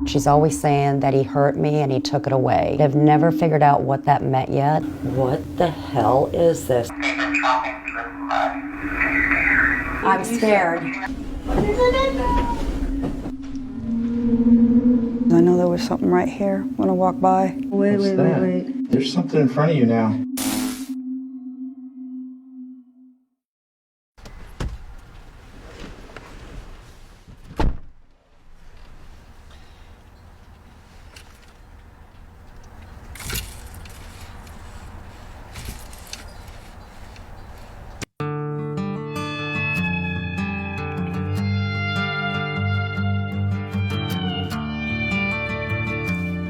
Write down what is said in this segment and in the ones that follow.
She's always saying that he hurt me and he took it away. I've never figured out what that meant yet. What the hell is this? I'm scared. I know there was something right here when I walked by. Wait. There's something in front of you now.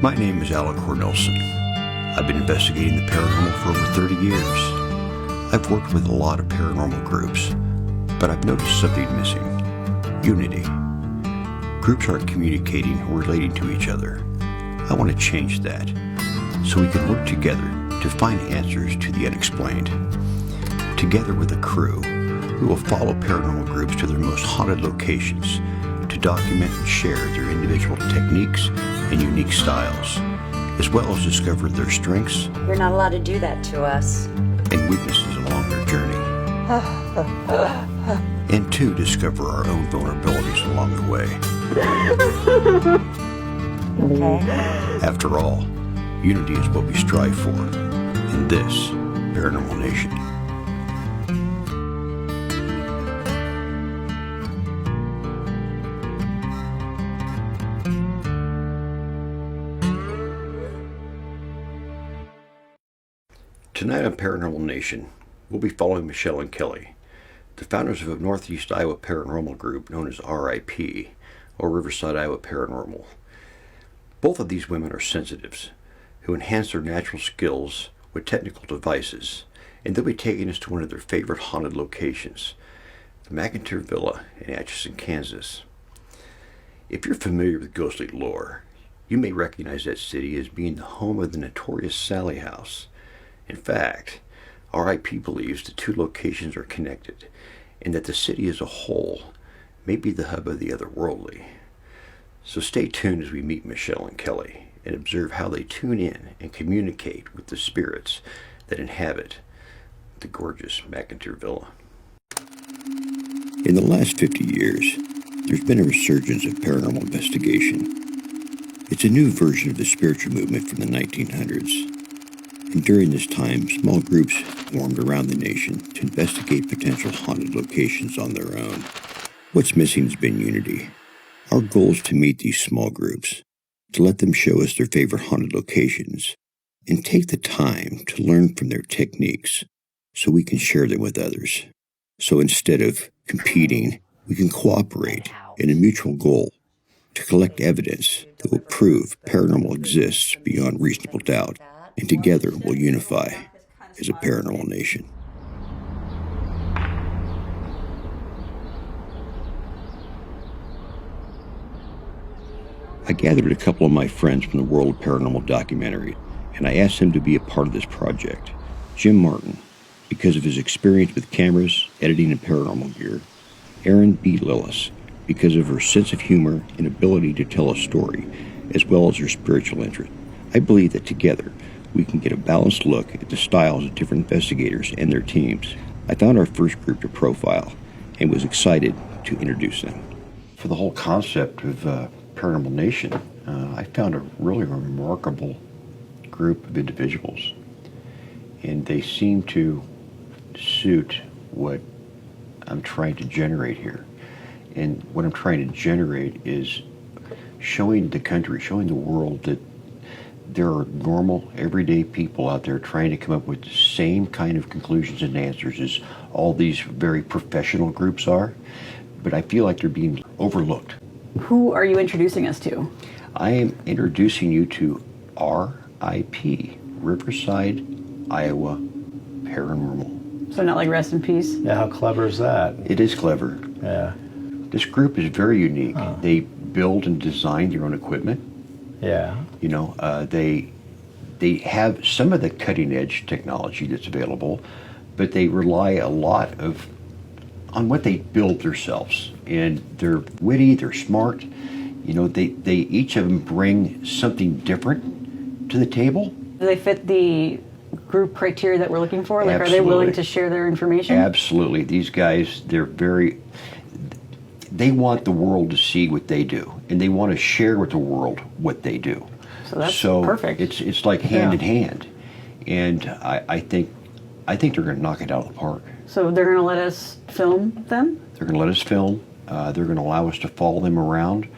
My name is Alec Cornelson. I've been investigating the paranormal for over 30 years. I've worked with a lot of paranormal groups, but I've noticed something missing: unity. Groups aren't communicating or relating to each other. I want to change that so we can work together to find answers to the unexplained. Together with a crew, we will follow paranormal groups to their most haunted locations to document and share their individual techniques and unique styles, as well as discover their strengths You're not allowed to do that to us. and weaknesses along their journey, and to discover our own vulnerabilities along the way. Okay? After all, unity is what we strive for in this Paranormal Nation. Tonight on Paranormal Nation, we'll be following Michelle and Kelly, the founders of a Northeast Iowa paranormal group known as RIP, or Riverside Iowa Paranormal. Both of these women are sensitives who enhance their natural skills with technical devices, and they'll be taking us to one of their favorite haunted locations, the McIntyre Villa in Atchison, Kansas. If you're familiar with ghostly lore, you may recognize that city as being the home of the notorious Sally House. In fact, RIP believes the two locations are connected, and that the city as a whole may be the hub of the otherworldly. So stay tuned as we meet Michelle and Kelly and observe how they tune in and communicate with the spirits that inhabit the gorgeous McIntyre Villa. In the last 50 years, there's been a resurgence of paranormal investigation. It's a new version of the spiritual movement from the 1900s. And during this time, small groups formed around the nation to investigate potential haunted locations on their own. What's missing has been unity. Our goal is to meet these small groups, to let them show us their favorite haunted locations, and take the time to learn from their techniques so we can share them with others. So instead of competing, we can cooperate in a mutual goal to collect evidence that will prove paranormal exists beyond reasonable doubt. And together we'll unify as a paranormal nation. I gathered a couple of my friends from the world of paranormal documentary, and I asked them to be a part of this project. Jim Martin, because of his experience with cameras, editing, and paranormal gear. Erin B. Lillis, because of her sense of humor and ability to tell a story, as well as her spiritual interest. I believe that together, we can get a balanced look at the styles of different investigators and their teams. I found our first group to profile and was excited to introduce them. For the whole concept of Paranormal Nation, I found a really remarkable group of individuals, and they seem to suit what I'm trying to generate here. And what I'm trying to generate is showing the country, showing the world that there are normal, everyday people out there trying to come up with the same kind of conclusions and answers as all these very professional groups are, but I feel like they're being overlooked. Who are you introducing us to? I am introducing you to RIP, Riverside, Iowa Paranormal. So not like rest in peace? Yeah, how clever is that? It is clever. Yeah. This group is very unique. They build and design their own equipment. Yeah. You know, they have some of the cutting edge technology that's available, but they rely a lot on what they build themselves. And they're witty, they're smart, You know, they each of them bring something different to the table. Do they fit the group criteria that we're looking for? Like, Absolutely. are they willing to share their information? Absolutely. These guys, they want the world to see what they do, and they want to share with the world what they do. So that's perfect. It's like hand in hand, and I think they're going to knock it out of the park. So they're going to let us film them? They're going to let us film. They're going to allow us to follow them around.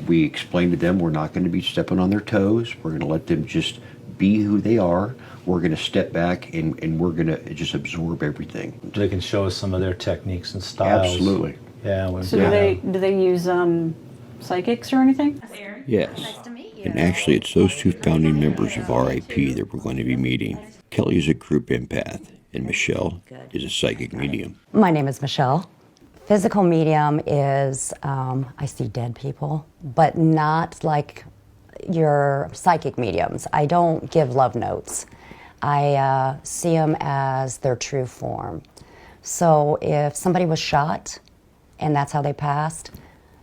We explained to them we're not going to be stepping on their toes. We're going to let them just be who they are. We're going to step back and we're going to just absorb everything. They can show us some of their techniques and styles. Absolutely. Yeah. So do they use psychics or anything? Yes. And actually, it's those two founding members of RIP that we're going to be meeting. Kelly is a group empath, and Michelle is a psychic medium. My name is Michelle. Physical medium is, I see dead people, but not like your psychic mediums. I don't give love notes. I see them as their true form. So if somebody was shot and that's how they passed,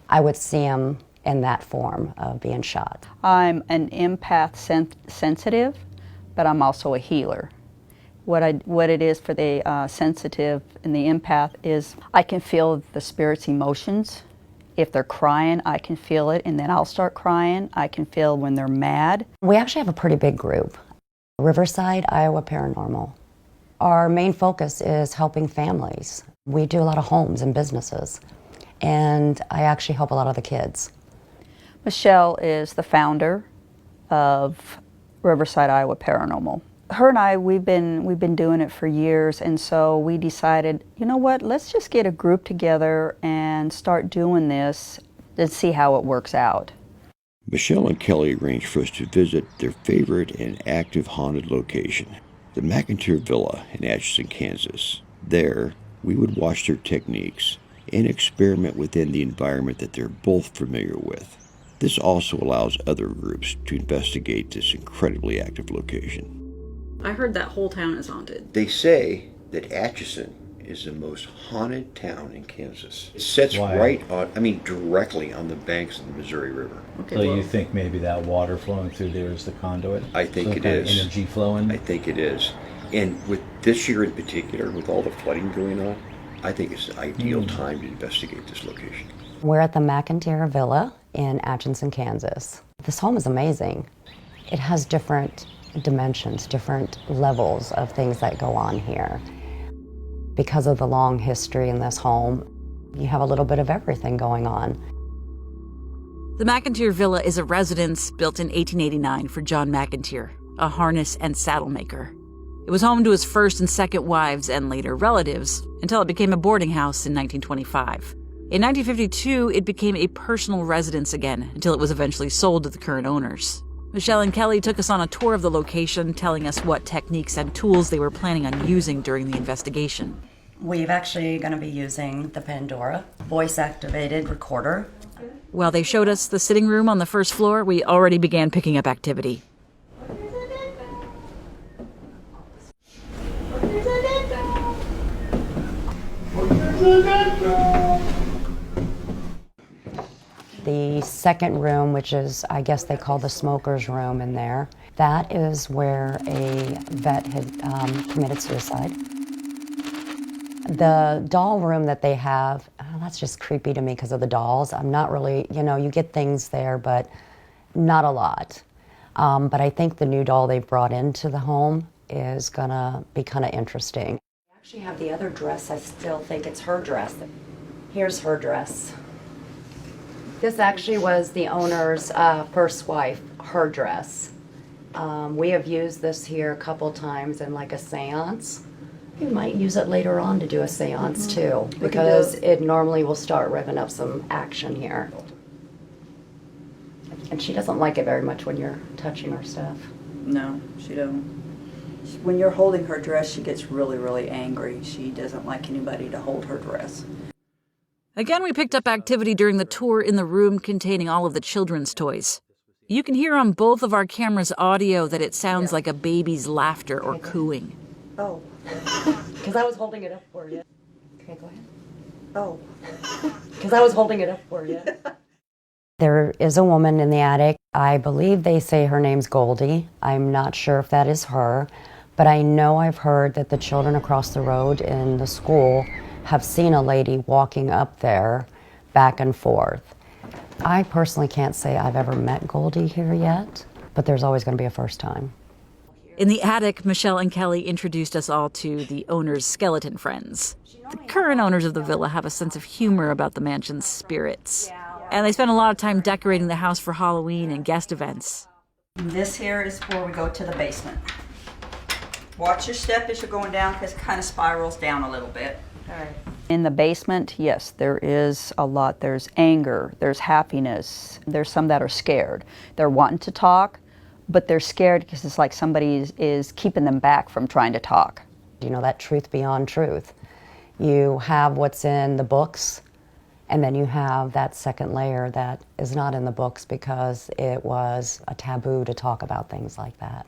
I would see them in that form of being shot. I'm an empath sensitive, but I'm also a healer. What it is for the sensitive and the empath is I can feel the spirit's emotions. If they're crying, I can feel it, and then I'll start crying. I can feel when they're mad. We actually have a pretty big group. Riverside, Iowa Paranormal. Our main focus is helping families. We do a lot of homes and businesses, and I actually help a lot of the kids. Michelle is the founder of Riverside, Iowa Paranormal. Her and I, we've been doing it for years, and so we decided, you know what, let's just get a group together and start doing this and see how it works out. Michelle and Kelly arranged for us to visit their favorite and active haunted location, the McIntyre Villa in Atchison, Kansas. There, we would watch their techniques and experiment within the environment that they're both familiar with. This also allows other groups to investigate this incredibly active location. I heard that whole town is haunted. They say that Atchison is the most haunted town in Kansas. It sits directly on the banks of the Missouri River. Okay, So you think maybe that water flowing through there is the conduit? I think Some it kind of is. energy flowing? I think it is. And with this year in particular, with all the flooding going on, I think it's the ideal time to investigate this location. We're at the McIntyre Villa in Atchison, Kansas. This home is amazing. It has different dimensions, different levels of things that go on here. Because of the long history in this home, you have a little bit of everything going on. The McIntyre Villa is a residence built in 1889 for John McIntyre, a harness and saddle maker. It was home to his first and second wives and later relatives until it became a boarding house in 1925. In 1952, it became a personal residence again until it was eventually sold to the current owners. Michelle and Kelly took us on a tour of the location, telling us what techniques and tools they were planning on using during the investigation. We're actually going to be using the Pandora voice-activated recorder. While they showed us the sitting room on the first floor, we already began picking up activity. The second room, which is, I guess they call the smoker's room in there, that is where a vet had committed suicide. The doll room that they have, that's just creepy to me because of the dolls. I'm not really, you get things there, but not a lot. But I think the new doll they've brought into the home is gonna be kind of interesting. I actually have the other dress. I still think it's her dress. Here's her dress. This actually was the owner's first wife, her dress. We have used this here a couple times in like a seance. You might use it later on to do a seance too, because it normally will start revving up some action here. And she doesn't like it very much when you're touching her stuff. No, she don't. When you're holding her dress, she gets really, really angry. She doesn't like anybody to hold her dress. Again, we picked up activity during the tour in the room containing all of the children's toys. You can hear on both of our cameras audio that it sounds like a baby's laughter or cooing. Oh. Because I was holding it up for you. Okay, go ahead. Oh. Because I was holding it up for you. There is a woman in the attic. I believe they say her name's Goldie. I'm not sure if that is her, but I know I've heard that the children across the road in the school have seen a lady walking up there back and forth. I personally can't say I've ever met Goldie here yet, but there's always going to be a first time. In the attic, Michelle and Kelly introduced us all to the owner's skeleton friends. The current owners of the villa have a sense of humor about the mansion's spirits. And they spend a lot of time decorating the house for Halloween and guest events. This here is where we go to the basement. Watch your step as you're going down because it kind of spirals down a little bit. All right. In the basement, yes, there is a lot. There's anger, there's happiness, there's some that are scared. They're wanting to talk, but they're scared because it's like somebody is keeping them back from trying to talk. You know, that truth beyond truth. You have what's in the books, and then you have that second layer that is not in the books because it was a taboo to talk about things like that.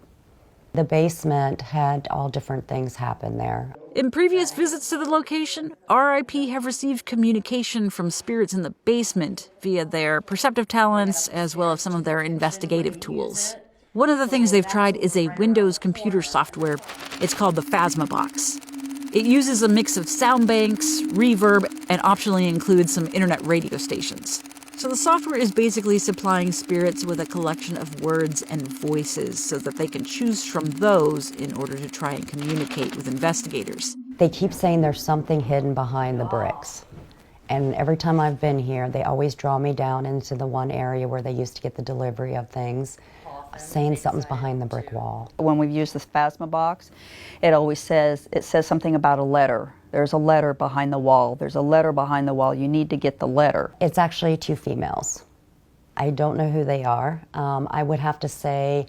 The basement had all different things happen there. In previous visits to the location, RIP have received communication from spirits in the basement via their perceptive talents as well as some of their investigative tools. One of the things they've tried is a Windows computer software. It's called the Phasma Box. It uses a mix of sound banks, reverb, and optionally includes some internet radio stations. So the software is basically supplying spirits with a collection of words and voices so that they can choose from those in order to try and communicate with investigators. They keep saying there's something hidden behind the bricks. And every time I've been here, they always draw me down into the one area where they used to get the delivery of things, saying something's behind the brick wall. When we've used the Phasma Box, it always says something about a letter. There's a letter behind the wall. There's a letter behind the wall. You need to get the letter. It's actually two females. I don't know who they are. I would have to say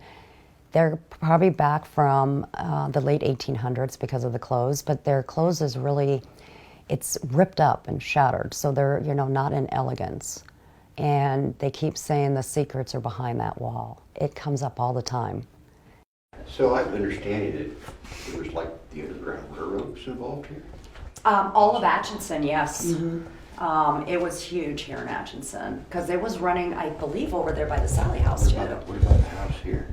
they're probably back from the late 1800s because of the clothes, but their clothes is really, it's ripped up and shattered, so they're, you know, not in elegance. And they keep saying the secrets are behind that wall. It comes up all the time. So I'm understanding that there was like the Underground Railroad was involved here? All of Atchison, yes. It was huge here in Atchison because it was running, I believe, over there by the Sally House too. What about the house here?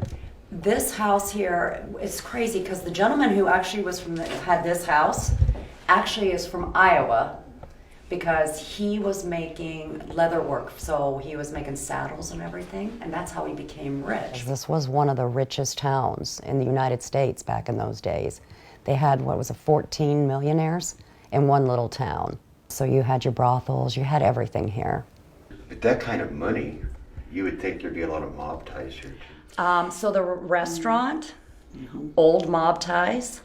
This house here is crazy because the gentleman who actually was had this house actually is from Iowa because he was making leather work, so he was making saddles and everything, and that's how he became rich. This was one of the richest towns in the United States back in those days. They had, 14 millionaires in one little town. So you had your brothels, you had everything here. With that kind of money, you would think there'd be a lot of mob ties here too. So the restaurant, old mob ties.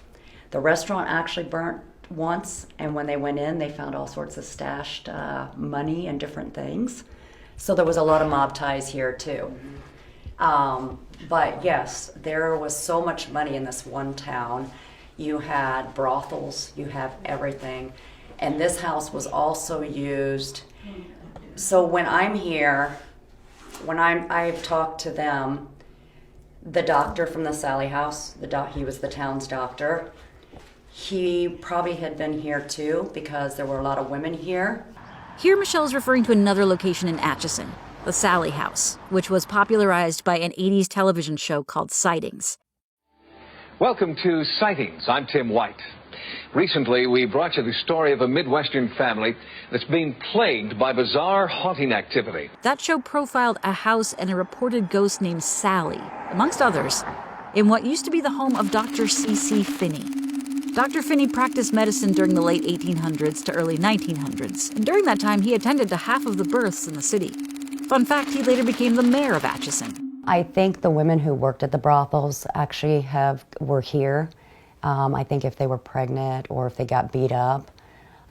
The restaurant actually burnt once, and when they went in, they found all sorts of stashed money and different things. So there was a lot of mob ties here too. But yes, there was so much money in this one town. You had brothels, you have everything. And this house was also used. So when I'm here, I've talked to them, the doctor from the Sally House, he was the town's doctor. He probably had been here too because there were a lot of women here. Here, Michelle's referring to another location in Atchison, the Sally House, which was popularized by an 80s television show called Sightings. Welcome to Sightings. I'm Tim White. Recently, we brought you the story of a Midwestern family that's been plagued by bizarre haunting activity. That show profiled a house and a reported ghost named Sally, amongst others, in what used to be the home of Dr. C.C. Finney. Dr. Finney practiced medicine during the late 1800s to early 1900s, and during that time he attended to half of the births in the city. Fun fact, he later became the mayor of Atchison. I think the women who worked at the brothels actually were here. I think if they were pregnant or if they got beat up,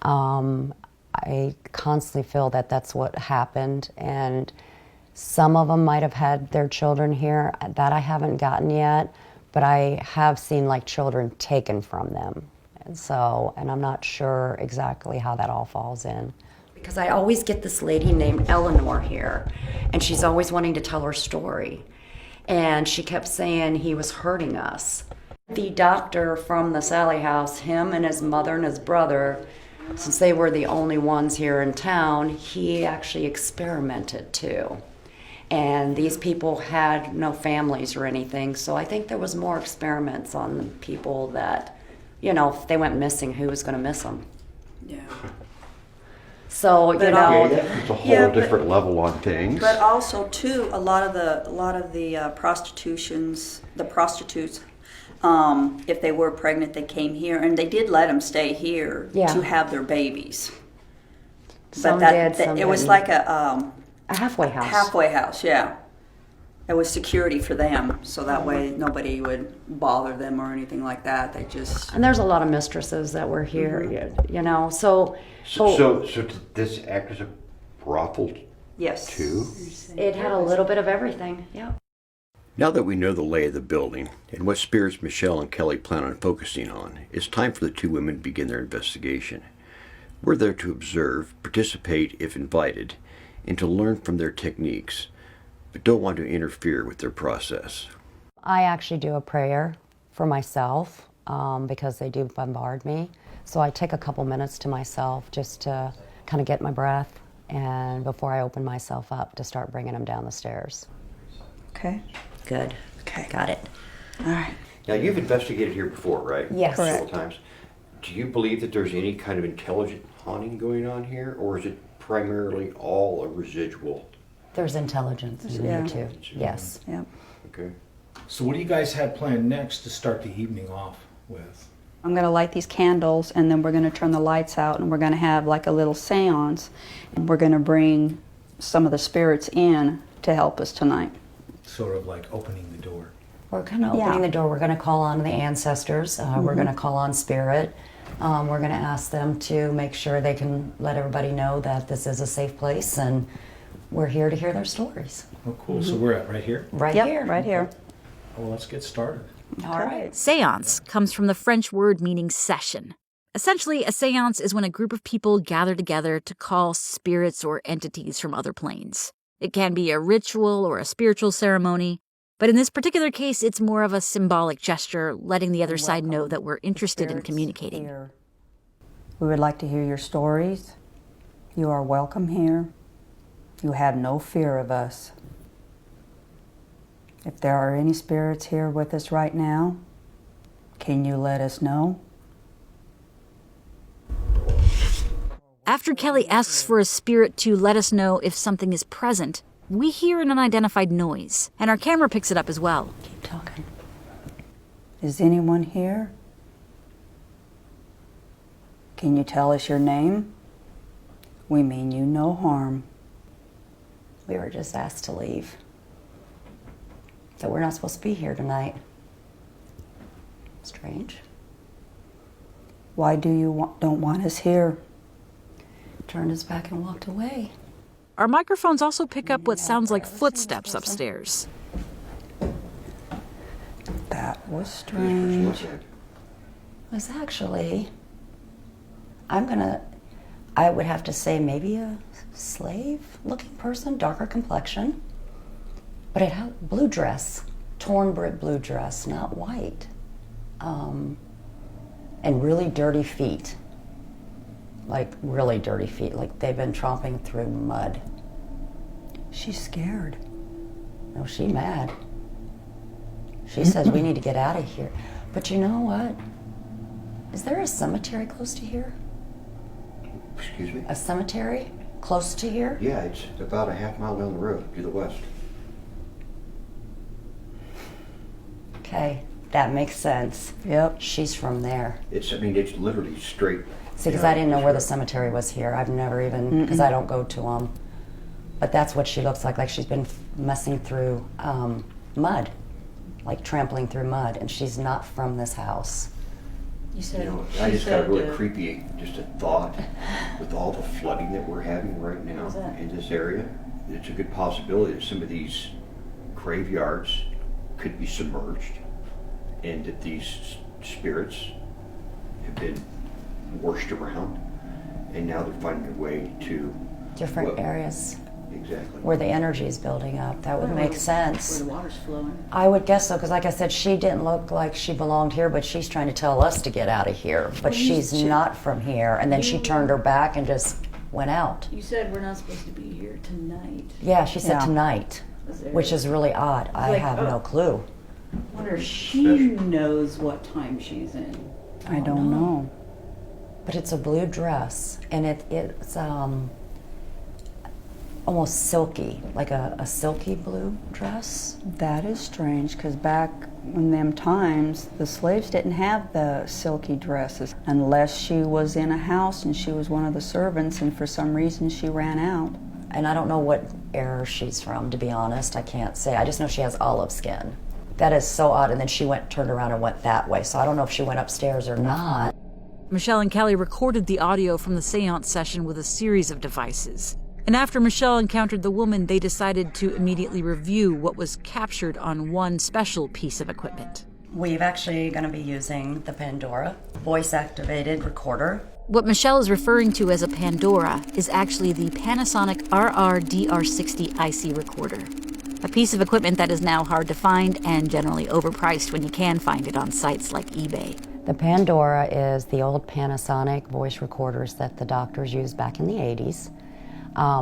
I constantly feel that that's what happened. And some of them might have had their children here. That I haven't gotten yet, but I have seen like children taken from them. And I'm not sure exactly how that all falls in. Because I always get this lady named Eleanor here, and she's always wanting to tell her story. And she kept saying he was hurting us. The doctor from the Sally House, him and his mother and his brother, since they were the only ones here in town, he actually experimented too. And these people had no families or anything, so I think there was more experiments on the people that, you know, if they went missing, who was going to miss them? Yeah. So, you But know, It's a whole Yeah, but- different level on things. But also too, a lot of the prostitutes, if they were pregnant, they came here, and they did let them stay here Yeah. to have their babies. some But did, some it was didn't. like a halfway house. halfway house, yeah. It was security for them, so that way nobody would bother them or anything like that. They just And there's a lot of mistresses that were here, you know, so So did this act as a brothel yes. too? it had a little bit of everything, yeah. Now that we know the lay of the building and what spirits Michelle and Kelly plan on focusing on, it's time for the two women to begin their investigation. We're there to observe, participate if invited, and to learn from their techniques, but don't want to interfere with their process. I actually do a prayer for myself because they do bombard me. So I take a couple minutes to myself just to kind of get my breath and before I open myself up to start bringing them down the stairs. Okay. Good. Okay. Got it. All right. Now, you've investigated here before, right? Yes. Several times. Do you believe that there's any kind of intelligent haunting going on here, or is it primarily all a residual? There's intelligence in Yeah. here too. Yes. Yeah. Okay. So what do you guys have planned next to start the evening off with? I'm going to light these candles, and then we're going to turn the lights out, and we're going to have like a little seance. And we're going to bring some of the spirits in to help us tonight. Sort of like opening the door. We're kind of opening Yeah. the door. We're going to call on the ancestors. We're going to call on spirit. We're going to ask them to make sure they can let everybody know that this is a safe place and we're here to hear their stories. Oh, cool. So we're at right here? Right Yep, here. right here. Well, let's get started. All right. Seance comes from the French word meaning session. Essentially, a seance is when a group of people gather together to call spirits or entities from other planes. It can be a ritual or a spiritual ceremony, but in this particular case, it's more of a symbolic gesture, letting the other side know that we're interested in Spirits communicating. here. We would like to hear your stories. You are welcome here. You have no fear of us. If there are any spirits here with us right now, can you let us know? After Kelly asks for a spirit to let us know if something is present, we hear an unidentified noise, and our camera picks it up as well. Keep talking. Is anyone here? Can you tell us your name? We mean you no harm. We were just asked to leave. That we're not supposed to be here tonight. Strange. Why do you don't want us here? Turned his back and walked away. Our microphones also pick up what sounds like footsteps upstairs. That was strange. It was actually, I would have to say maybe a slave-looking person, darker complexion. But it had blue dress, torn blue dress, not white. And really dirty feet. Like really dirty feet, like they've been tromping through mud. She's scared. No, she mad. She says we need to get out of here. But you know what? Is there a cemetery close to here? Excuse me? A cemetery close to here? Yeah, it's about a half mile down the road to the west. Okay, that makes sense. Yep. She's from there. It's literally straight. See, because I didn't know where the cemetery was here. I've never even, because I don't go to them. But that's what she looks like she's been messing through mud, like trampling through mud, and she's not from this house. I just got really creepy, just a thought, with all the flooding that we're having right now in this area. It's a good possibility that some of these graveyards could be submerged and that these spirits have been washed around and now they're finding their way to Different areas Exactly. where the energy is building up. That would make sense. Where the water's flowing. I would guess so, because like I said, she didn't look like she belonged here, but she's trying to tell us to get out of here. But she's not from here. And then she turned her back and just went out. You said we're not supposed to be here tonight. Yeah, she said Yeah. tonight. which is really odd. I like, have oh. no clue. I wonder if she knows what time she's in. I don't know. But it's a blue dress, and it's almost silky, like a silky blue dress. That is strange, because back in them times, the slaves didn't have the silky dresses unless she was in a house and she was one of the servants, and for some reason she ran out. And I don't know what era she's from, to be honest. I can't say. I just know she has olive skin. That is so odd. And then she turned around and went that way. So I don't know if she went upstairs or not. Michelle and Kelly recorded the audio from the seance session with a series of devices. And after Michelle encountered the woman, they decided to immediately review what was captured on one special piece of equipment. We're actually going to be using the Pandora voice-activated recorder. What Michelle is referring to as a Pandora is actually the Panasonic RR-DR60 IC recorder, a piece of equipment that is now hard to find and generally overpriced when you can find it on sites like eBay. The Pandora is the old Panasonic voice recorders that the doctors used back in the 80s.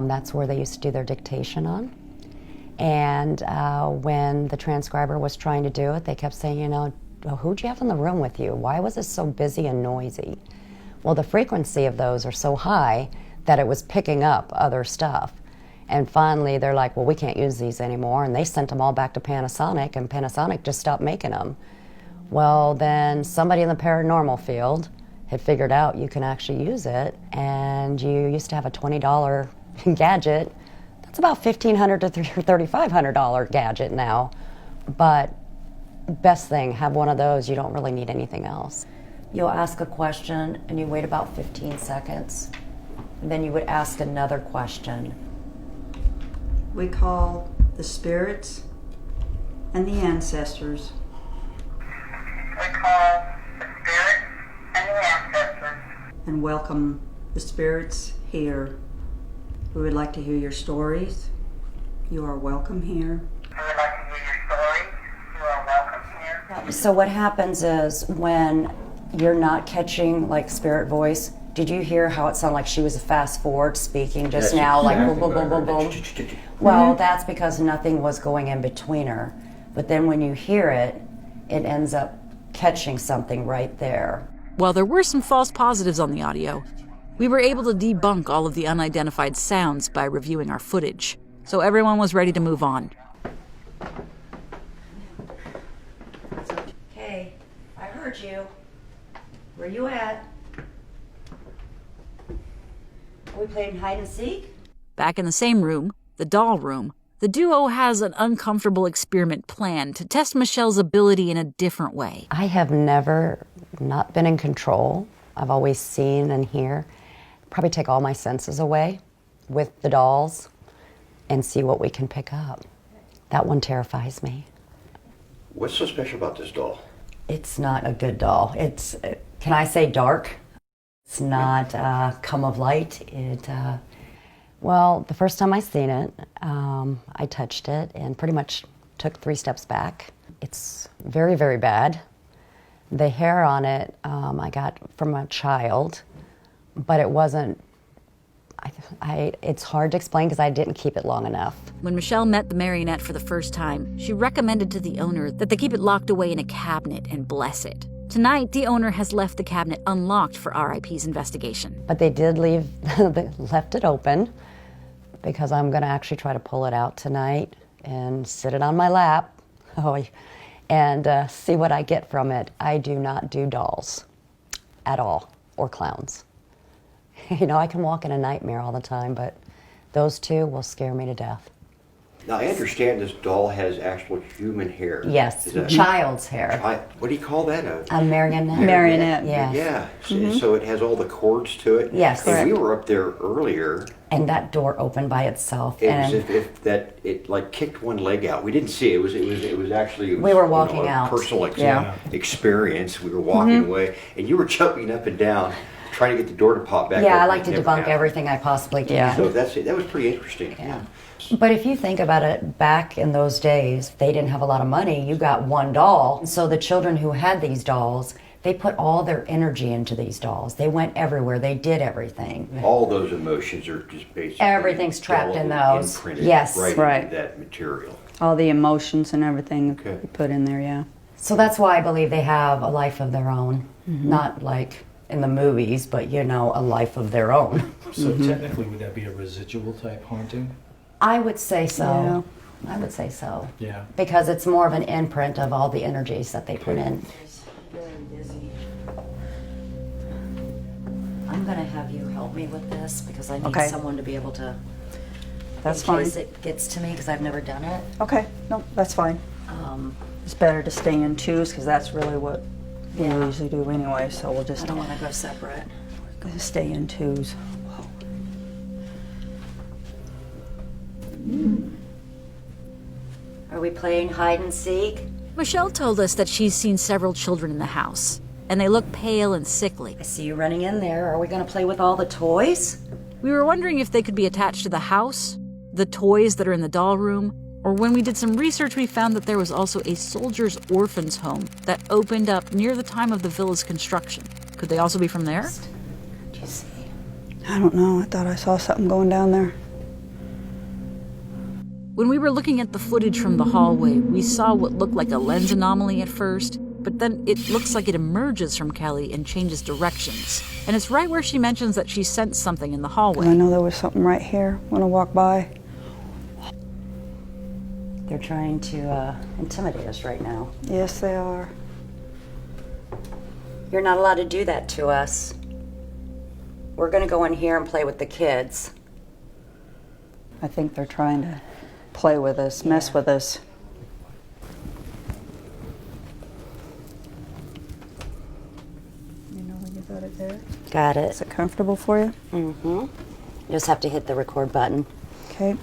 That's where they used to do their dictation on. And when the transcriber was trying to do it, they kept saying, you know, who'd you have in the room with you? Why was it so busy and noisy? Well, the frequency of those are so high that it was picking up other stuff. And finally, they're like, well, we can't use these anymore. And they sent them all back to Panasonic, and Panasonic just stopped making them. Well, then somebody in the paranormal field had figured out you can actually use it, and you used to have a $20 gadget. That's about $1,500 to $3,500 gadget now. But best thing, have one of those. You don't really need anything else. You'll ask a question, and you wait about 15 seconds. And then you would ask another question. We call the spirits and the ancestors. We call the spirits and the ancestors. And welcome the spirits here. We would like to hear your stories. You are welcome here. We would like to hear your stories. You are welcome here. So what happens is when you're not catching like spirit voice, did you hear how it sounded like she was a fast forward speaking just now, like boom, boom, boom, boom, boom? Well, that's because nothing was going in between her. But then when you hear it, it ends up catching something right there. While there were some false positives on the audio, we were able to debunk all of the unidentified sounds by reviewing our footage. So everyone was ready to move on. Hey, I heard you. Where you at? Are we playing hide and seek? Back in the same room, the doll room, the duo has an uncomfortable experiment planned to test Michelle's ability in a different way. I have never not been in control. I've always seen and hear. Probably take all my senses away with the dolls and see what we can pick up. That one terrifies me. What's so special about this doll? It's not a good doll. It's, can I say dark? It's not come of light. Well, the first time I seen it, I touched it and pretty much took 3 steps back. It's very, very bad. The hair on it I got from a child, but it wasn't, it's hard to explain because I didn't keep it long enough. When Michelle met the marionette for the first time, she recommended to the owner that they keep it locked away in a cabinet and bless it. Tonight, the owner has left the cabinet unlocked for RIP's investigation. But they did left it open because I'm going to actually try to pull it out tonight and sit it on my lap and see what I get from it. I do not do dolls at all, or clowns. You know, I can walk in a nightmare all the time, but those two will scare me to death. Now, I understand this doll has actual human hair. Yes, Is that- child's hair. What do you call that? A marionette. Marionette. Yes. Yeah. So it has all the cords to it. Yes. And we were up there earlier. And that door opened by itself. It and was if that it like kicked one leg out. We didn't see it. It was actually We were walking a out. personal Yeah. experience. We were walking away, and you were jumping up and down, trying to get the door to pop back. Yeah, open. I like to It never debunk happened. everything I possibly can. So that was pretty interesting. Yeah. But if you think about it, back in those days, they didn't have a lot of money. You got one doll. So the children who had these dolls They put all their energy into these dolls. They went everywhere. They did everything. All those emotions are just basically Everything's trapped in indelibly those. imprinted Yes. right Right. into that material. All the emotions and everything Okay. you put in there, yeah. So that's why I believe they have a life of their own. Not like in the movies, but you know, a life of their own. So technically, would that be a residual type haunting? I would say so. I would say so. Yeah. Because it's more of an imprint of all the energies that they put in. I'm going to have you help me with this because I need Okay. someone to be able to, That's in fine. case it gets to me because I've never done it. Okay, no, that's fine. It's better to stay in twos because that's really what we Yeah. usually do anyway, so we'll I just don't want to go separate. stay in twos. Are we playing hide and seek? Michelle told us that she's seen several children in the house, and they look pale and sickly. I see you running in there. Are we going to play with all the toys? We were wondering if they could be attached to the house, the toys that are in the doll room, or when we did some research, we found that there was also a soldiers' orphans home that opened up near the time of the villa's construction. Could they also be from there? Do you see? I don't know, I thought I saw something going down there. When we were looking at the footage from the hallway, we saw what looked like a lens anomaly at first, but then it looks like it emerges from Kelly and changes directions. And it's right where she mentions that she sensed something in the I hallway. know there was something right here when I walked by. They're trying to intimidate us right now. Yes, they are. You're not allowed to do that to us. We're going to go in here and play with the kids. I think they're trying to play with us, mess with us. You know when you got it there? Got Is it. it comfortable for you? Mm-hmm. You just have to hit the record button. Okay.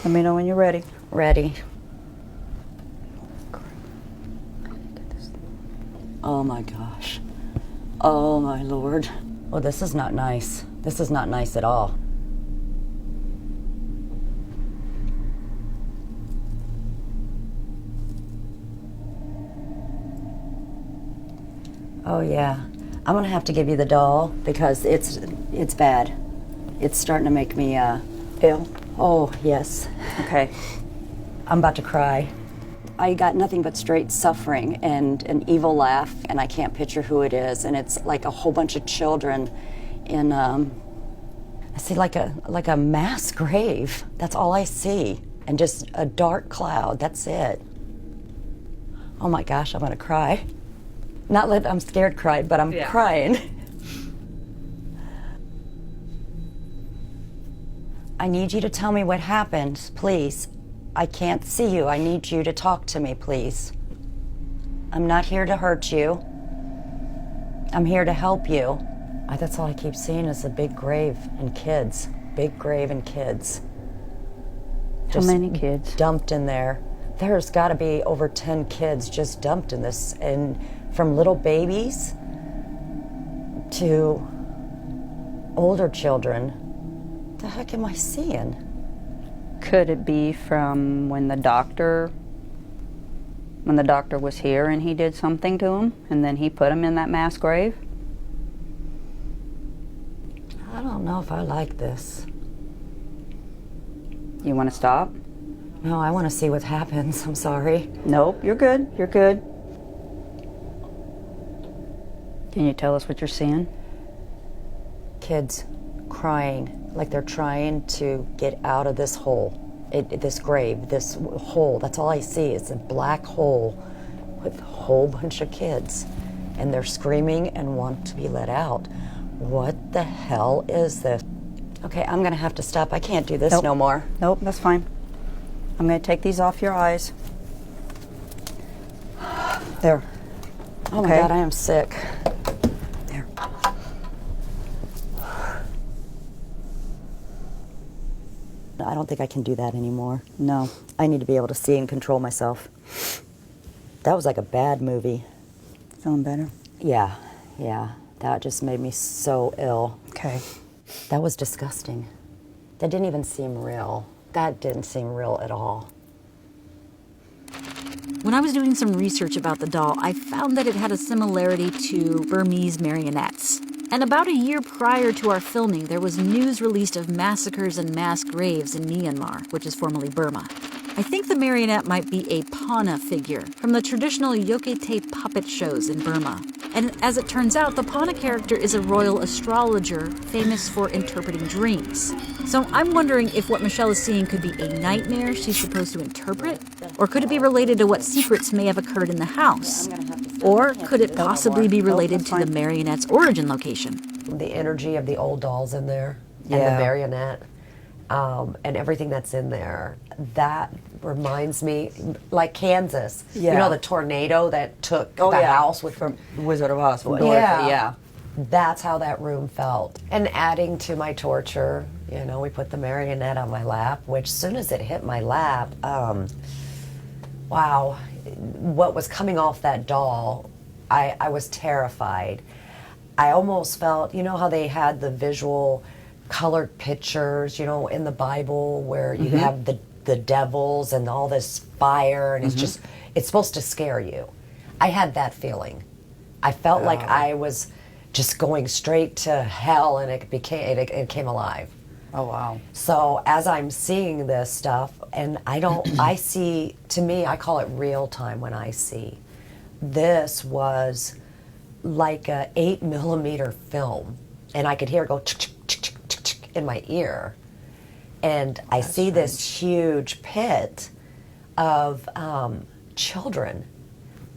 Let me know when you're ready. Ready. Oh my gosh. Oh my Lord. Oh, this is not nice. This is not nice at all. Oh yeah. I'm gonna have to give you the doll because it's bad. It's starting to make me Ill? oh yes. Okay. I'm about to cry. I got nothing but straight suffering and an evil laugh, and I can't picture who it is. And it's like a whole bunch of children in, I see like a mass grave. That's all I see, and just a dark cloud. That's it. Oh my gosh, I'm gonna cry. Not that I'm scared cried, but I'm crying. I need you to tell me what happened, please. I can't see you. I need you to talk to me, please. I'm not here to hurt you. I'm here to help you. That's all I keep seeing is a big grave and kids. Big grave and kids. How many kids? Dumped in there. There's got to be over 10 kids just dumped in this, and from little babies to older children. What the heck am I seeing? Could it be from when the doctor was here and he did something to him and then he put him in that mass grave? I don't know if I like this. You want to stop? No, I want to see what happens. I'm sorry. Nope, you're good. You're good. Can you tell us what you're seeing? Kids crying like they're trying to get out of this hole, this grave, this hole. That's all I see. It's a black hole with a whole bunch of kids, and they're screaming and want to be let out. What the hell is this? Okay, I'm gonna have to stop. I can't do this Nope. no more. Nope, that's fine. I'm going to take these off your eyes. There. Oh my Okay. God, I am sick. There. I don't think I can do that anymore. No. I need to be able to see and control myself. That was like a bad movie. Feeling better? Yeah. That just made me so ill. Okay. That was disgusting. That didn't even seem real. That didn't seem real at all. When I was doing some research about the doll, I found that it had a similarity to Burmese marionettes. And about a year prior to our filming, there was news released of massacres and mass graves in Myanmar, which is formerly Burma. I think the marionette might be a Pana figure from the traditional Yokete puppet shows in Burma. And as it turns out, the Pana character is a royal astrologer famous for interpreting dreams. So I'm wondering if what Michelle is seeing could be a nightmare she's supposed to interpret, or could it be related to what secrets may have occurred in the house? Or could it possibly be related to the marionette's origin location? The energy of the old dolls in there, and the marionette, and everything that's in there, that reminds me, like Kansas. You know, the tornado that took the house with from Wizard of Oz. Yeah. That's how that room felt. And adding to my torture, you know, we put the marionette on my lap, which as soon as it hit my lap, wow, what was coming off that doll, I was terrified. I almost felt, you know how they had the visual colored pictures, you know, in the Bible where you have the devils and all this fire, and it's just, it's supposed to scare you. I had that feeling. I felt like I was just going straight to hell, and it came alive. Oh, wow. So as I'm seeing this stuff, and I see, to me, I call it real time when I see. This was like a 8mm film, and I could hear it go in my ear. And I see this huge pit of children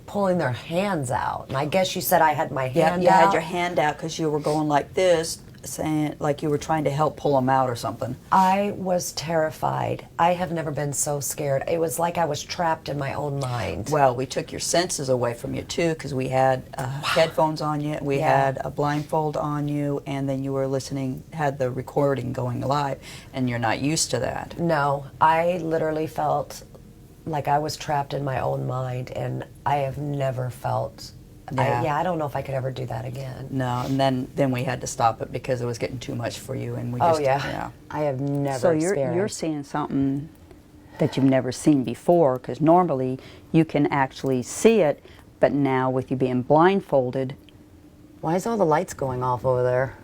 pulling their hands out. And I guess you said I had my hand out? You had your hand out because you were going like this, saying like you were trying to help pull them out or something. I was terrified. I have never been so scared. It was like I was trapped in my own mind. Well, we took your senses away from you too, because we had headphones on you, we had a blindfold on you, and then you were listening, had the recording going live, and you're not used to that. No, I literally felt like I was trapped in my own mind, and I have never felt. I don't know if I could ever do that again. No, and then we had to stop it because it was getting too much for you, and we just I have never So experienced. you're seeing something that you've never seen before, because normally you can actually see it, but now with you being blindfolded. Why is all the lights going off over there?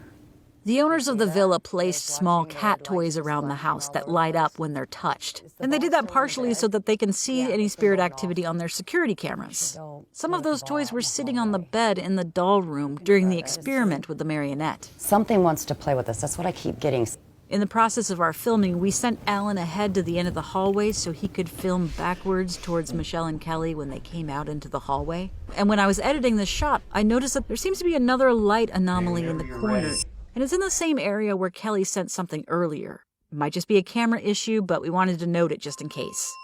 The owners of the villa placed small cat toys around the house that light up when they're touched. And they did that partially so that they can see any spirit activity on their security cameras. Some of those toys were sitting on the bed in the doll room during the experiment with the marionette. Something wants to play with us. That's what I keep getting. In the process of our filming, we sent Alan ahead to the end of the hallway so he could film backwards towards Michelle and Kelly when they came out into the hallway. And when I was editing this shot, I noticed that there seems to be another light anomaly in the corner. And it's in the same area where Kelly sent something earlier. It might just be a camera issue, but we wanted to note it just in case.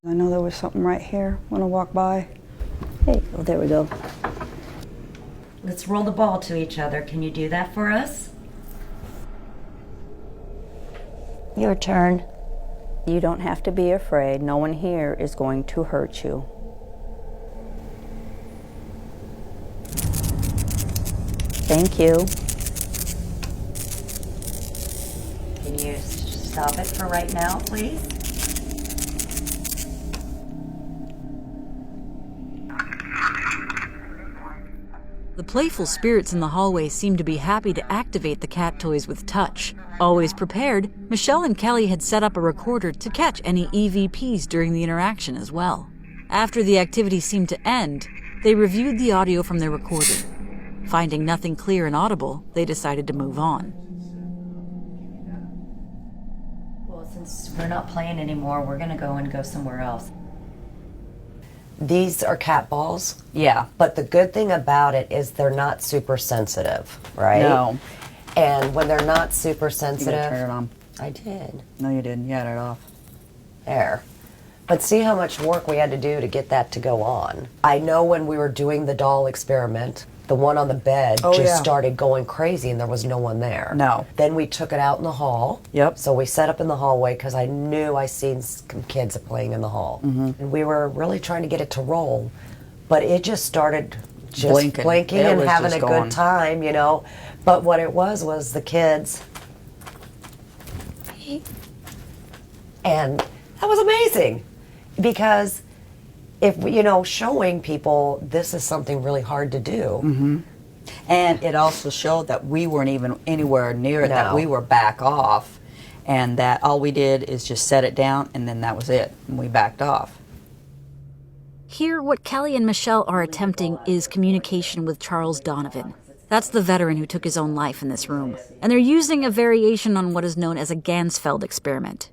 I know there was something right here when I walked by. Hey, oh, there we go. Let's roll the ball to each other. Can you do that for us? Your turn. You don't have to be afraid. No one here is going to hurt you. Thank you. Can you stop it for right now, please? The playful spirits in the hallway seemed to be happy to activate the cat toys with touch. Always prepared, Michelle and Kelly had set up a recorder to catch any EVPs during the interaction as well. After the activity seemed to end, they reviewed the audio from their recorder. Finding nothing clear and audible, they decided to move on. Well, since we're not playing anymore, we're going to go somewhere else. These are cat balls. Yeah. But the good thing about it is they're not super sensitive, right? No. And when they're not super You sensitive... gotta turn it on. I did. No, you didn't. You had it off. There. But see how much work we had to do to get that to go on. I know when we were doing the doll experiment, the one on the bed started going crazy and there was no one there. No. Then we took it out in the hall. Yep. So we set up in the hallway because I knew I seen some kids playing in the hall. And we were really trying to get it to roll, but it just started just blinking It and was having just a going. good time, you know. But what it was the kids. And That was amazing. Because if, showing people this is something really hard to do. And it also showed that we weren't even anywhere near it, that No. we were back off, and that all we did is just set it down, and then that was it, and we backed off. Here, what Kelly and Michelle are attempting is communication with Charles Donovan. That's the veteran who took his own life in this room. And they're using a variation on what is known as a Gansfeld experiment.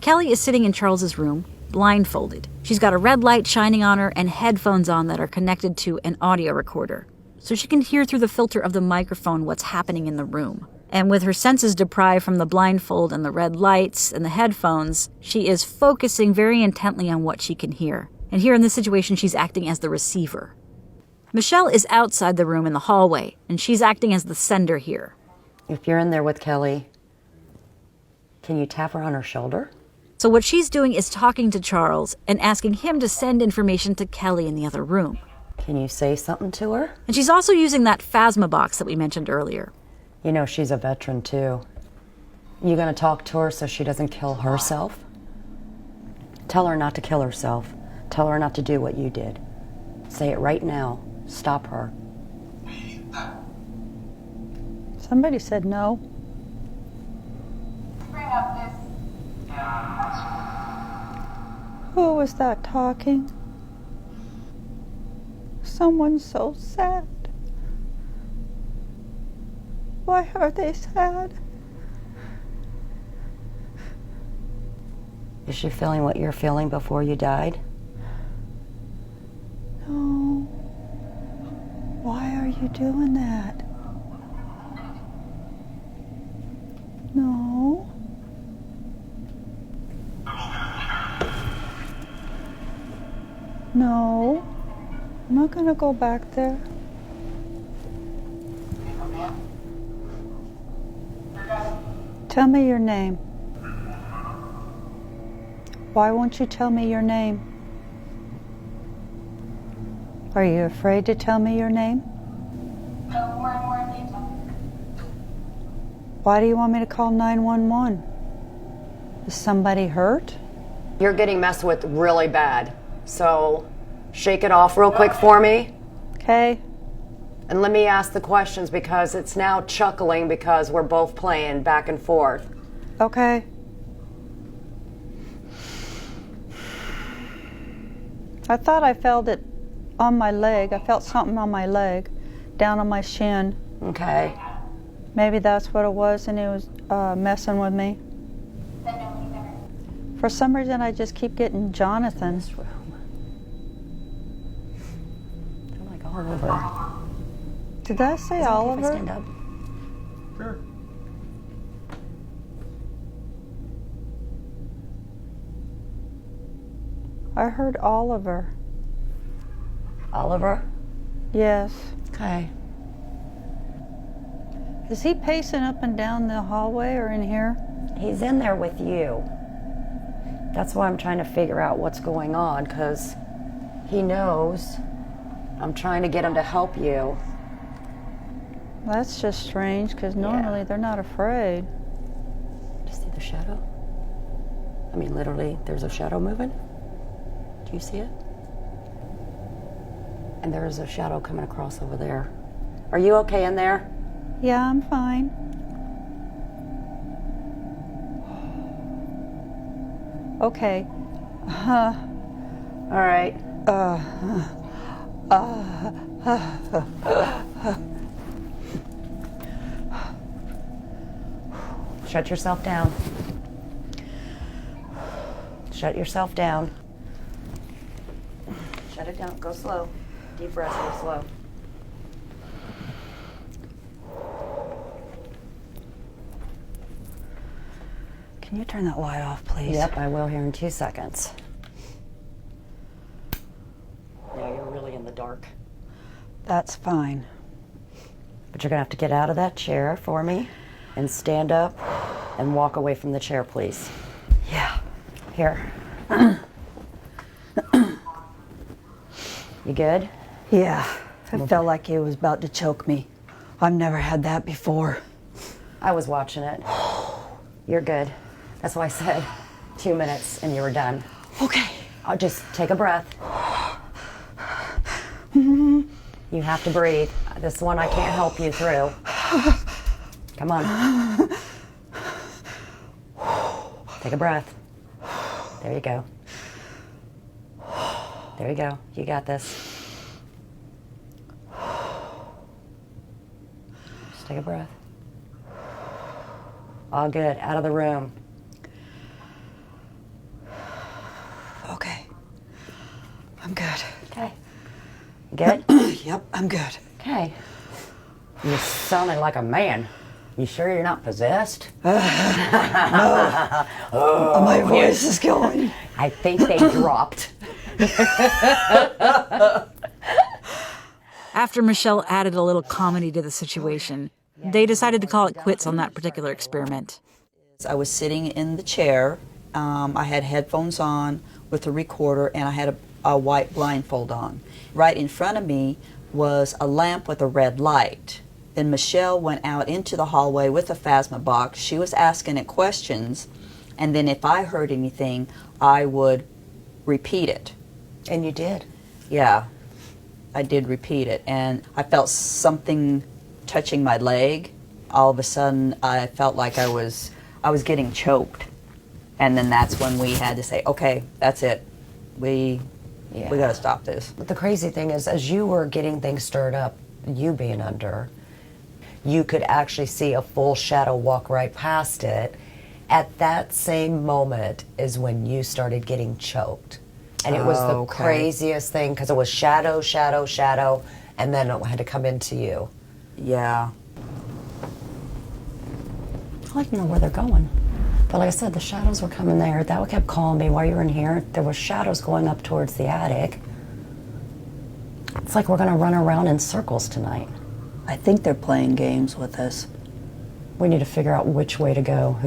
Kelly is sitting in Charles's room, blindfolded. She's got a red light shining on her and headphones on that are connected to an audio recorder, so she can hear through the filter of the microphone what's happening in the room. And with her senses deprived from the blindfold and the red lights and the headphones, she is focusing very intently on what she can hear. And here in this situation, she's acting as the receiver. Michelle is outside the room in the hallway, and she's acting as the sender here. If you're in there with Kelly, can you tap her on her shoulder? So what she's doing is talking to Charles and asking him to send information to Kelly in the other room. Can you say something to her? And she's also using that Phasma box that we mentioned earlier. You know, she's a veteran too. You gonna talk to her so she doesn't kill herself? Tell her not to kill herself. Tell her not to do what you did. Say it right now. Stop her. Somebody said no. Bring up this. Who was that talking? Someone so sad. Why are they sad? Is she feeling what you're feeling before you died? No. Why are you doing that? No. No. I'm not gonna go back there. Tell me your name. Why won't you tell me your name? Are you afraid to tell me your name? Why do you want me to call 911? Is somebody hurt? You're getting messed with really bad. So, shake it off real quick for me. Okay. And let me ask the questions because it's now chuckling because we're both playing back and forth. Okay. I thought I felt it on my leg. I felt something on my leg, down on my shin. Okay. Maybe that's what it was, and it was messing with me. For some reason, I just keep getting Jonathan. This room. They're like all over. Did I say Is it okay if I Oliver? stand up? Sure. I heard Oliver. Oliver? Yes. Okay. Is he pacing up and down the hallway or in here? He's in there with you. That's why I'm trying to figure out what's going on, because he knows. I'm trying to get him to help you. That's just strange, because normally they're not afraid. Do you see the shadow? I mean, literally, there's a shadow moving. Do you see it? And there is a shadow coming across over there. Are you okay in there? Yeah, I'm fine. Okay. All right. Shut yourself down. Shut yourself down. Shut it down. Go slow. Deep breath. Go slow. Can you turn that light off, please? Yep, I will here in 2 seconds. Now you're really in the dark. That's fine. But you're gonna have to get out of that chair for me and stand up and walk away from the chair, please. Yeah. Here. You good? Yeah. I felt like it was about to choke me. I've never had that before. I was watching it. You're good. That's why I said, 2 minutes and you were done. Okay. I'll just take a breath. You have to breathe. This one I can't help you through. Come on. Take a breath. There you go. There you go. You got this. Just take a breath. All good. Out of the room. Okay. I'm good. Okay. Good? Yep, I'm good. Okay. You sounded like a man. You sure you're not possessed? My voice is going. I think they dropped. After Michelle added a little comedy to the situation, they decided to call it quits on that particular experiment. I was sitting in the chair. I had headphones on with a recorder, and I had a white blindfold on. Right in front of me was a lamp with a red light. Then Michelle went out into the hallway with a phasma box. She was asking it questions, and then if I heard anything, I would repeat it. And you did. Yeah, I did repeat it, and I felt something touching my leg. All of a sudden, I felt like I was getting choked, and then that's when we had to say, "Okay, that's it. We got to stop this." But the crazy thing is, as you were getting things stirred up, you being under, you could actually see a full shadow walk right past it. At that same moment is when you started getting choked. And it was the craziest thing, because it was shadow, shadow, shadow, and then it had to come into you. Yeah. I'd like to know where they're going. But like I said, the shadows were coming there. That kept calling me while you were in here. There were shadows going up towards the attic. It's like we're going to run around in circles tonight. I think they're playing games with us. We need to figure out which way to go.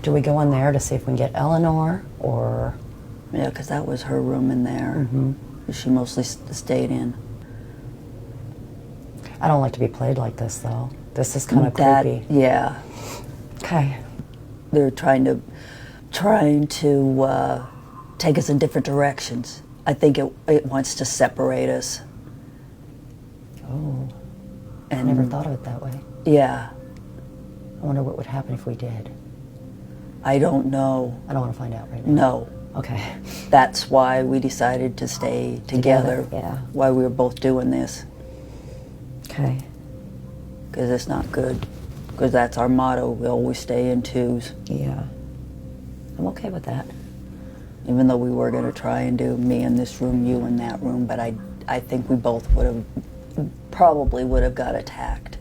Do we go in there to see if we can get Eleanor, or... Yeah, because that was her room in there. Mm-hmm. She mostly stayed in. I don't like to be played like this, though. This is kind of creepy. Yeah. Okay. They're trying to take us in different directions. I think it wants to separate us. Oh. And I never thought of it that way. Yeah. I wonder what would happen if we did. I don't know. I don't want to find out right now. No. Okay. That's why we decided to stay together. Yeah. Why we were both doing this. Okay. Because it's not good. Because that's our motto. We always stay in twos. Yeah. I'm okay with that. Even though we were going to try and do me in this room, you in that room, but I think we both probably would have got attacked.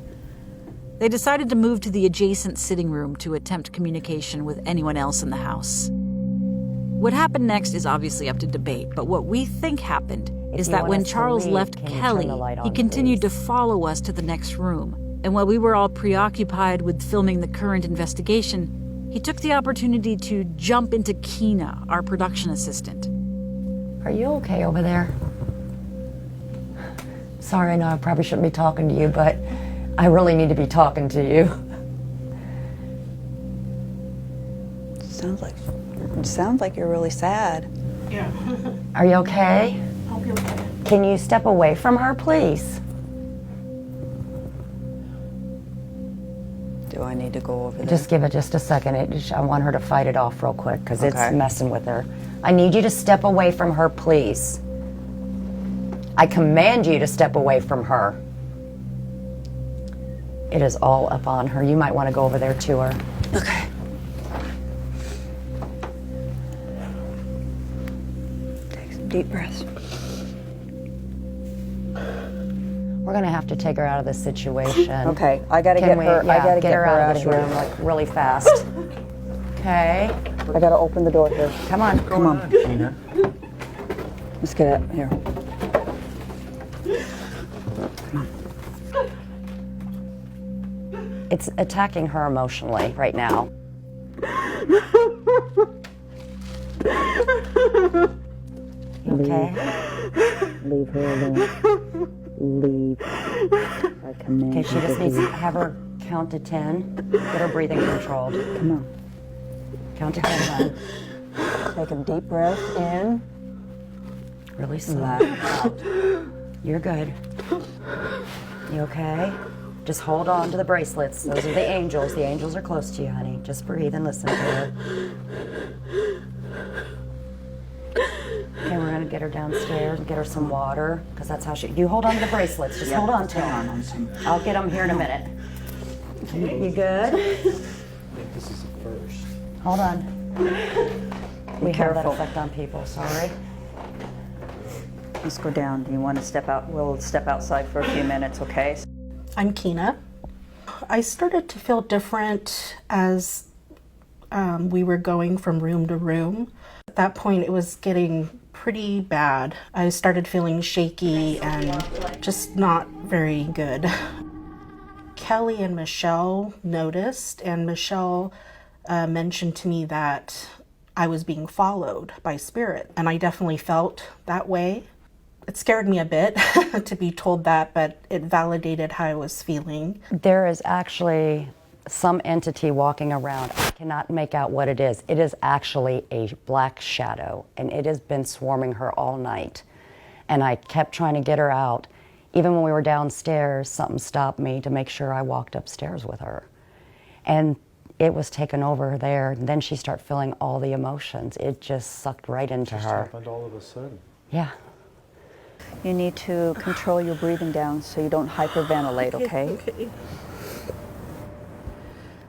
They decided to move to the adjacent sitting room to attempt communication with anyone else in the house. What happened next is obviously up to debate, but what we think happened is that when Charles left Kelly, he continued to follow us to the next room. And while we were all preoccupied with filming the current investigation, he took the opportunity to jump into Keena, our production assistant. Are you okay over there? Sorry, I know I probably shouldn't be talking to you, but I really need to be talking to you. Sounds like you're really sad. Yeah. Are you okay? I'll be okay. Can you step away from her, please? Do I need to go over there? Just give it just a second. I want her to fight it off real quick because it's Okay. messing with her. I need you to step away from her, please. I command you to step away from her. It is all up on her. You might want to go over there to her. Okay. Take some deep breaths. We're gonna have to take her out of this situation. Okay, I gotta Can get we- her. yeah, I gotta get her out of this here. room like really fast. Okay, I gotta open the door here. come on. Come on. Let's get out here. It's attacking her emotionally right now. Okay. Leave her alone. Leave. I command Okay, she just needs to have her count to 10. Get her breathing controlled. Come on. Count to 10, hon. Take a deep breath in. Really slow. Let out. You're good. You okay? Just hold on to the bracelets. Those are the angels. The angels are close to you, honey. Just breathe and listen to her. Okay, we're gonna get her downstairs and get her some water, because that's how she. You hold on to the bracelets. Just hold on to them. I'll get them here in a minute. You good? This is the first. Hold on. We have that careful. effect on people. Sorry. Let's go down. Do you want to step out? We'll step outside for a few minutes, okay? I'm Kina. I started to feel different as we were going from room to room. At that point, it was getting pretty bad. I started feeling shaky and just not very good. Kelly and Michelle noticed, and Michelle mentioned to me that I was being followed by spirit, and I definitely felt that way. It scared me a bit to be told that, but it validated how I was feeling. There is actually some entity walking around. I cannot make out what it is. It is actually a black shadow, and it has been swarming her all night. And I kept trying to get her out. Even when we were downstairs, something stopped me to make sure I walked upstairs with her. And it was taken over there. And then she started feeling all the emotions. It just sucked right into her. Happened all of a sudden. Yeah. You need to control your breathing down so you don't hyperventilate, okay? Okay.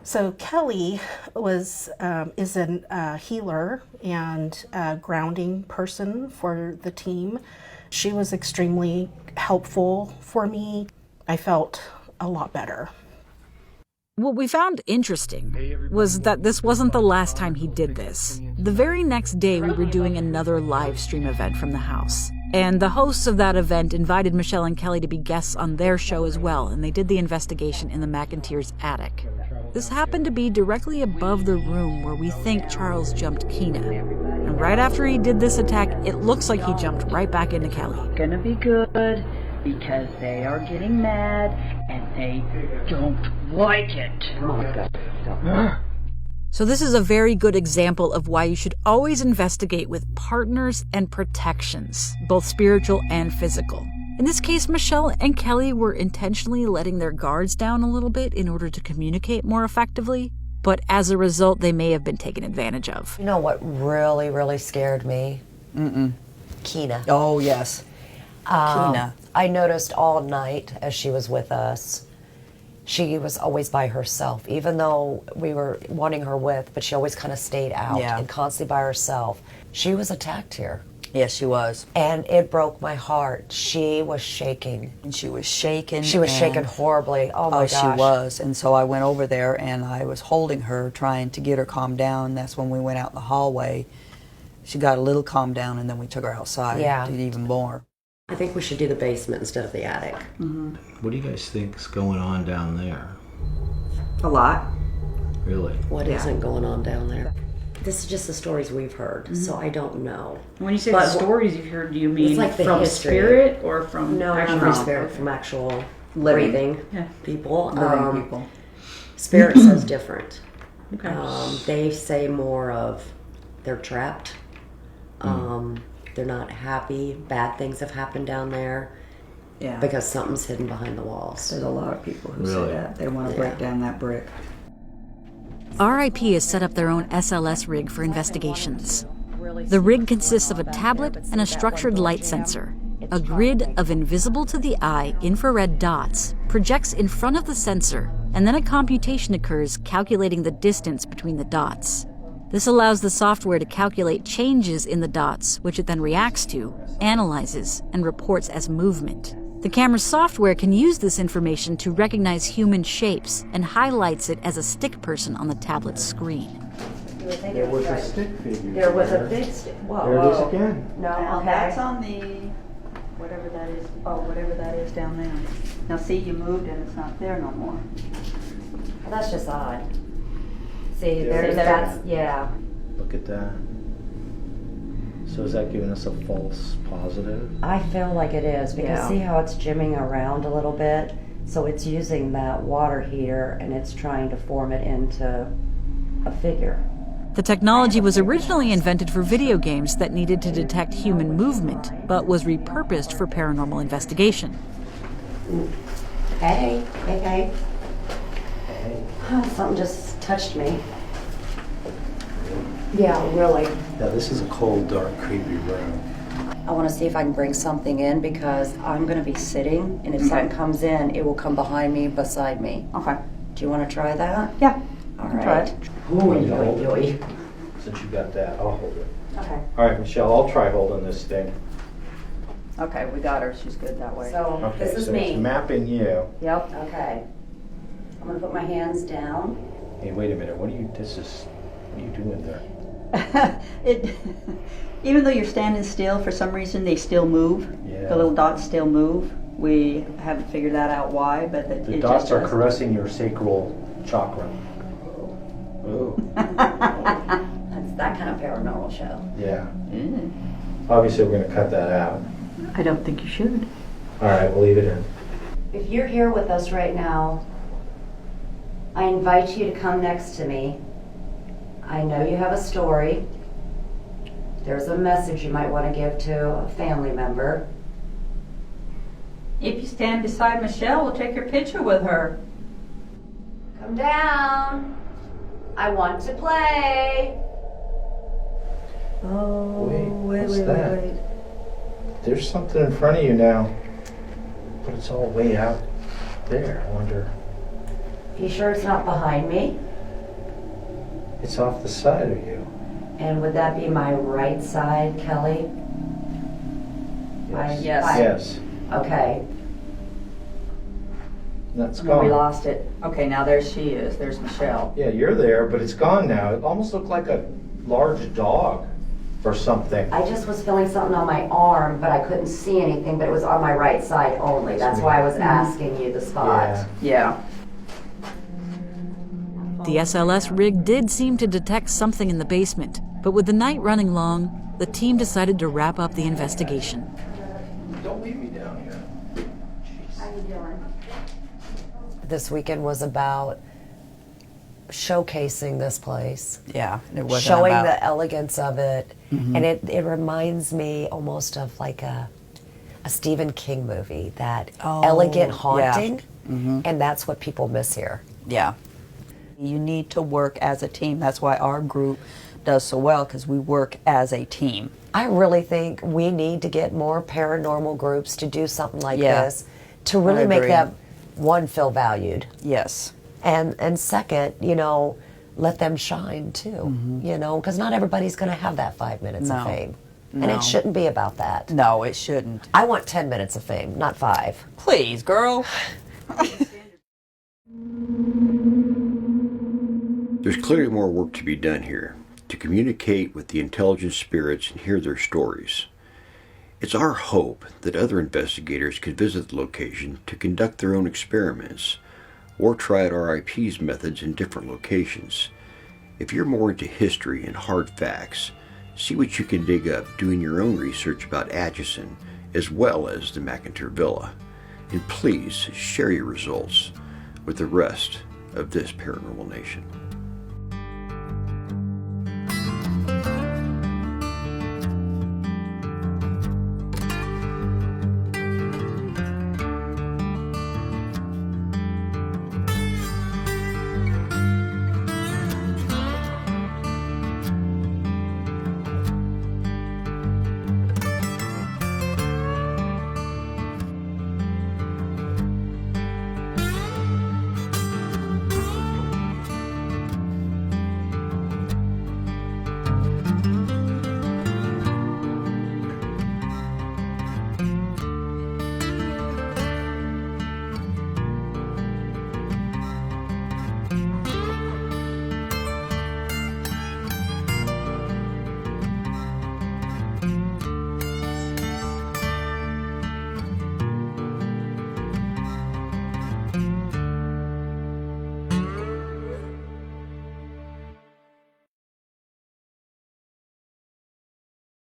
So Kelly is a healer and a grounding person for the team. She was extremely helpful for me. I felt a lot better. What we found interesting was that this wasn't the last time he did this. The very next day, we were doing another live stream event from the house. And the hosts of that event invited Michelle and Kelly to be guests on their show as well, and they did the investigation in the McIntyre's attic. This happened to be directly above the room where we think Charles jumped Kina. And right after he did this attack, it looks like he jumped right back into Kelly. Gonna be good because they are getting mad and they don't like it. So this is a very good example of why you should always investigate with partners and protections, both spiritual and physical. In this case, Michelle and Kelly were intentionally letting their guards down a little bit in order to communicate more effectively, but as a result, they may have been taken advantage of. You know what really, really scared me? Kina. Oh, yes. Kina. I noticed all night as she was with us, she was always by herself, even though we were wanting her with, but she always kind of stayed out and constantly by herself. She was attacked here. Yes, she was. And it broke my heart. She was shaking. And she was shaking. She was shaking horribly. Oh my gosh. She was. And so I went over there and I was holding her, trying to get her calmed down. That's when we went out in the hallway. She got a little calmed down and then we took her outside. Did even more. I think we should do the basement instead of the attic. What do you guys think is going on down there? A lot. Really? What isn't going on down there? This is just the stories we've heard, so I don't know. When you say the stories you've heard, do you mean It's like the from history. spirit or from No, actual not from spirit, from actual living breathing people. Living people. Spirit says different. Okay. They say more of they're trapped. They're not happy. Bad things have happened down there Yeah. because something's hidden behind the walls. There's a lot of people who Really? say that. They want to break down that brick. RIP has set up their own SLS rig for investigations. The rig consists of a tablet and a structured light sensor. A grid of invisible to the eye infrared dots projects in front of the sensor, and then a computation occurs calculating the distance between the dots. This allows the software to calculate changes in the dots, which it then reacts to, analyzes, and reports as movement. The camera's software can use this information to recognize human shapes and highlights it as a stick person on the tablet's screen. There was a stick figure. There was a big stick. Whoa. There it is again. No, Now okay. that's on the, whatever that is, whatever that is down there. Now see, you moved and it's not there no more. Well, that's just odd. See, Yeah. that's, yeah. Look at that. So is that giving us a false positive? I feel like it is because see how it's jimming around a little bit? So it's using that water heater and it's trying to form it into a figure. The technology was originally invented for video games that needed to detect human movement, but was repurposed for paranormal investigation. Hey. Oh, something just touched me. Yeah, really. Now this is a cold, dark, creepy room. I want to see if I can bring something in because I'm going to be sitting, and if something comes in, it will come behind me, beside me. Okay. Do you want to try that? Yeah. All can right. try it. Ooh. Since you got that, I'll hold it. Okay. All right, Michelle, I'll try holding this thing. Okay, we got her. She's good that way. So Okay, this is so me. it's mapping you. Yep. Okay. I'm going to put my hands down. Hey, wait a minute. What are you doing there? Even though you're standing still, for some reason they still move. Yeah. The little dots still move. We haven't figured that out why, but The it dots just are does. caressing your sacral chakra. Ooh. That's that kind of paranormal show. Yeah. Obviously, we're going to cut that out. I don't think you should. All right, we'll leave it in. If you're here with us right now, I invite you to come next to me. I know you have a story. There's a message you might want to give to a family member. If you stand beside Michelle, we'll take your picture with her. Come down. I want to play. Oh, What's that? There's something in front of you now, but it's all way out there. I wonder. You sure it's not behind me? It's off the side of you. And would that be my right side, Kelly? Yes. Yes. Okay. That's No, we gone. lost it. Okay, now there she is. There's Michelle. Yeah, you're there, but it's gone now. It almost looked like a large dog or something. I just was feeling something on my arm, but I couldn't see anything, but it was on my right side only. That's why I was asking you the spot. Yeah. The SLS rig did seem to detect something in the basement, but with the night running long, the team decided to wrap up the investigation. Don't leave me down here. This weekend was about showcasing this place, Yeah, it wasn't showing about. the elegance of it, and it reminds me almost of like a Stephen King movie, that elegant haunting, and that's what people miss here. Yeah. You need to work as a team. That's why our group does so well, because we work as a team. I really think we need to get more paranormal groups to do something like Yeah. this to really make agree. them, one, feel valued, Yes. and second, let them shine too, because not everybody's going to have that 5 minutes of No. fame. And No. it shouldn't be about that. No, it shouldn't. I want 10 minutes of fame, not 5. Please, girl. There's clearly more work to be done here to communicate with the intelligent spirits and hear their stories. It's our hope that other investigators could visit the location to conduct their own experiments or try out RIP's methods in different locations. If you're more into history and hard facts, see what you can dig up doing your own research about Atchison as well as the McIntyre Villa. And please share your results with the rest of this Paranormal Nation.